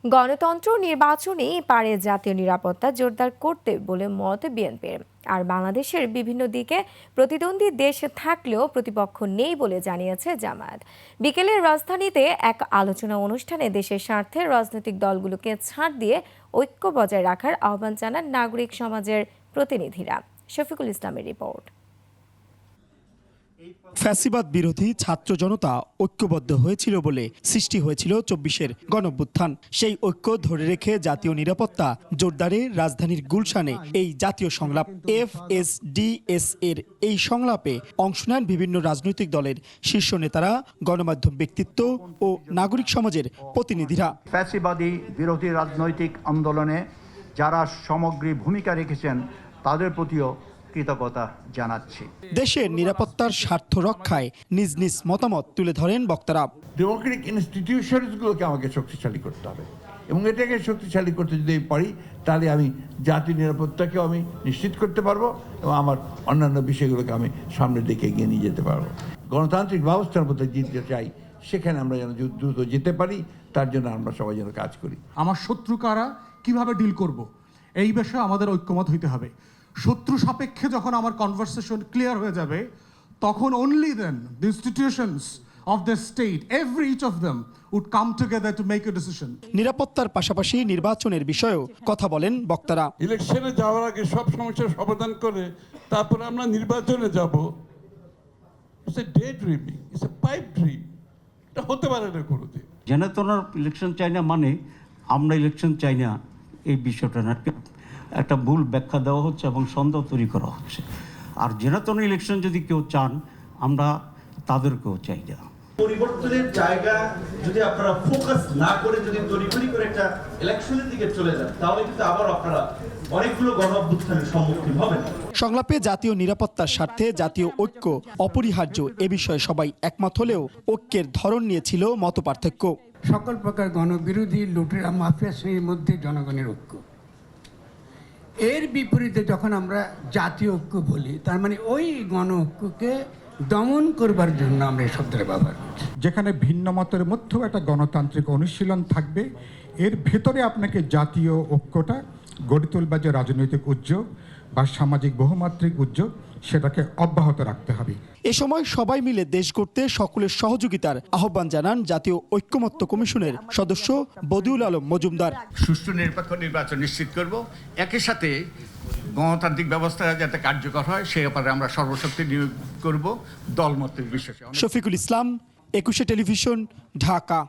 গণতন্ত্র নির্বাচনে পারে জাতীয় নিরাপত্তা জোরদার করতে বলে মত বিএনপির। আর বাংলাদেশের বিভিন্ন দিকে প্রতিদ্বন্দ্বী দেশ থাকলেও প্রতিপক্ষ নেই বলে জানিয়েছে জামায়াত। বিকেলে রাজধানীতে এক আলোচনা অনুষ্ঠানে দেশের স্বার্থে রাজনৈতিক দলগুলোকে ছাড় দিয়ে ঐক্য বজায় রাখার আহ্বান জানান নাগরিক সমাজের প্রতিনিধিরা। শফিকুল ইসলামের রিপোর্ট। ফ্যাসিবাদ বিরোধী ছাত্র জনতা ঐক্যবদ্ধ হয়েছিল বলে সৃষ্টি হয়েছিল ২৪-এর গণঅভ্যুত্থান। সেই ঐক্য ধরে রেখে জাতীয় নিরাপত্তা জোরদারে রাজধানীর গুলশানে এই জাতীয় সংলাপ। FSDS এর এই সংলাপে অংশ নেন বিভিন্ন রাজনৈতিক দলের শীর্ষ নেতারা, গণমাধ্যম ব্যক্তিত্ব ও নাগরিক সমাজের প্রতিনিধিরা। ফ্যাসিবাদী বিরোধী রাজনৈতিক আন্দোলনে যারা সামগ্রী ভূমিকা রেখেছেন তাদের প্রতিও কৃতজ্ঞতা জানাচ্ছি। দেশের নিরাপত্তার স্বার্থ রক্ষায় নিজ নিজ মতামত তুলে ধরেন বক্তারা। ডেমোক্রেটিক ইনস্টিটিউশনসগুলোকে আমাকে শক্তিশালী করতে হবে এবং এটাকে শক্তিশালী করতে যদি পারি তাহলে আমি জাতীয় নিরাপত্তাকেও আমি নিশ্চিত করতে পারবো এবং আমার অন্যান্য বিষয়গুলোকে আমি সামনের দিকে এগিয়ে নিয়ে যেতে পারবো। গণতান্ত্রিক ব্যবস্থার মধ্যে জিততে চাই, সেখানে আমরা যেন দ্রুত যেতে পারি, তার জন্য আমরা সবাই যেন কাজ করি। আমার শত্রু কারা, কিভাবে ডিল করব, এই বিষয়ে আমাদের ঐক্যমত হইতে হবে। শত্রু সাপেক্ষে যখন আমার কনভারসেশন ক্লিয়ার হয়ে যাবে, তখন only then the institutions of the state, every each of them would come together to make a decision. নিরাপত্তার পাশাপাশি নির্বাচনের বিষয়েও কথা বলেন বক্তারা। ইলেকশনে যাওয়ার আগে সব সমস্যার সমাধান করে তারপরে আমরা নির্বাচনে যাব, it's a day dreaming, it's a pipe dream. এটা হতে পারে না কোনোদিন। জেনাতনার ইলেকশন চাই না মানে আমরা ইলেকশন চাই না, এই বিষয়টা না, একটা ভুল ব্যাখ্যা দেওয়া হচ্ছে এবং সন্দেহ তৈরি করা হচ্ছে। আর জেনাতন ইলেকশন যদি কেউ চান, আমরা তাদেরকেও চাই না। পরিবর্তনের জায়গা যদি আপনারা ফোকাস না করে যদি তড়িঘড়ি করে একটা ইলেকশনের দিকে চলে যান, তাহলে কিন্তু আবার আপনারা অনেকগুলো গণঅভ্যুত্থানের সম্মুখীন হবেন। সংলাপে জাতীয় নিরাপত্তার স্বার্থে জাতীয় ঐক্য অপরিহার্য এ বিষয়ে সবাই একমত হলেও ঐক্যের ধরন নিয়ে ছিল মতপার্থক্য। সকল প্রকার গণবিরোধী লুটেরা মাফিয়া শ্রেণীর মধ্যে জনগণের ঐক্য। এর বিপরীতে যখন আমরা জাতীয় ঐক্য বলি, তার মানে ওই গণ ঐক্যকে দমন করবার জন্য আমরা এই শব্দের ব্যবহার করছি। যেখানে ভিন্ন মতের মধ্যেও একটা গণতান্ত্রিক অনুশীলন থাকবে, এর ভেতরে আপনাকে জাতীয় ঐক্যটা গড়ে তুলবার যে রাজনৈতিক উদ্যোগ বা সামাজিক বহুমাত্রিক উদ্যোগ, সেটাকে অব্যাহত রাখতে হবে। এ সময় সবাই মিলে দেশ গড়তে সকলের সহযোগিতার আহ্বান জানান জাতীয় ঐক্যমত্য কমিশনের সদস্য বদিউল আলম মজুমদার। সুষ্ঠু নিরপেক্ষ নির্বাচন নিশ্চিত করব, একই সাথে গণতান্ত্রিক ব্যবস্থা যাতে কার্যকর হয় সে ব্যাপারে আমরা সর্বশক্তি নিয়োগ করব, দলমতের বিশ্বাসে। শফিকুল ইসলাম, ২১শে টেলিভিশন, ঢাকা।